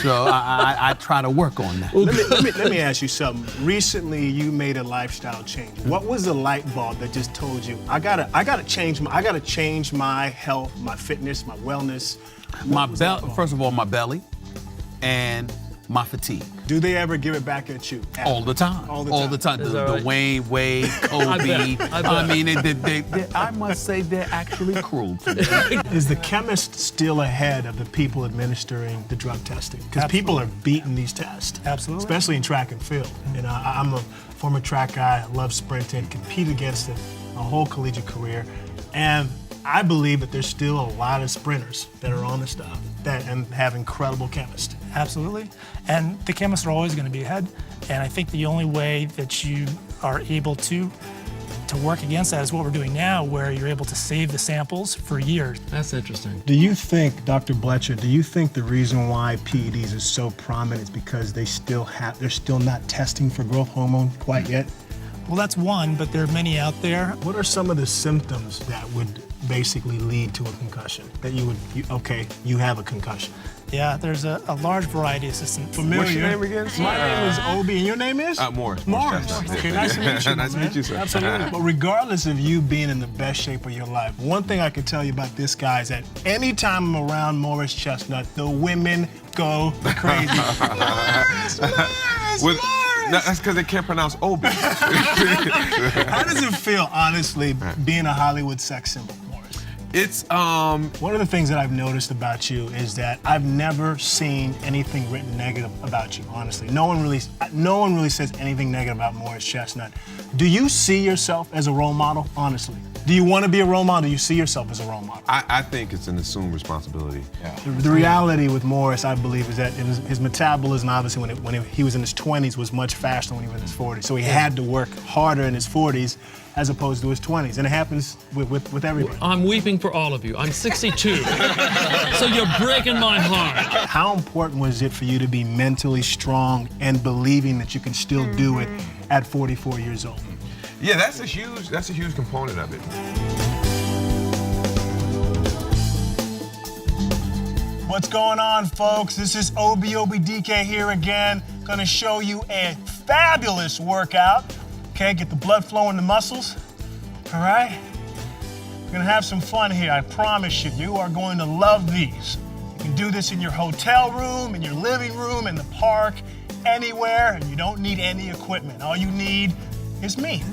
So I try to work on that. Let me ask you something. Recently, you made a lifestyle change. What was the light bulb that just told you, I gotta change my health, my fitness, my wellness? First of all, my belly and my fatigue. Do they ever give it back at you? All the time. All the time. The Wayne, Wade, Kobe. I mean, I must say they're actually cruel to me. Is the chemist still ahead of the people administering the drug testing? Because people are beating these tests. Absolutely. Especially in track and field. You know, I'm a former track guy, I love sprinting, compete against it my whole collegiate career. And I believe that there's still a lot of sprinters that are on the stuff and have incredible chemists. Absolutely. And the chemists are always going to be ahead. And I think the only way that you are able to work against that is what we're doing now, where you're able to save the samples for years. That's interesting. Do you think, Dr. Blecher, the reason why PEDs is so prominent is because they're still not testing for growth hormone quite yet? Well, that's one, but there are many out there. What are some of the symptoms that would basically lead to a concussion? That you have a concussion? Yeah, there's a large variety of systems. Familiar. What's your name again? My name is Obi, and your name is? Morris. Morris. Okay, nice to meet you. Nice to meet you, sir. Absolutely. But regardless of you being in the best shape of your life, one thing I can tell you about this guy is that anytime I'm around Morris Chestnut, the women go crazy. Morris! No, that's because they can't pronounce Obi. How does it feel, honestly, being a Hollywood sex symbol, Morris? It's One of the things that I've noticed about you is that I've never seen anything written negative about you, honestly. No one really says anything negative about Morris Chestnut. Do you see yourself as a role model, honestly? Do you want to be a role model? Do you see yourself as a role model? I think it's an assumed responsibility. Yeah. The reality with Morris, I believe, is that his metabolism, obviously, when he was in his 20s, was much faster than when he was in his 40s. So he had to work harder in his 40s as opposed to his 20s. And it happens with everybody. I'm weeping for all of you. I'm 62. So you're breaking my heart. How important was it for you to be mentally strong and believing that you can still do it at 44 years old? Yeah, that's a huge component of it. What's going on, folks? This is Obi Obadike here again. Gonna show you a fabulous workout. Okay, get the blood flowing in the muscles. All right? We're gonna have some fun here, I promise you. You are going to love these. You can do this in your hotel room, in your living room, in the park, anywhere, and you don't need any equipment. All you need is me.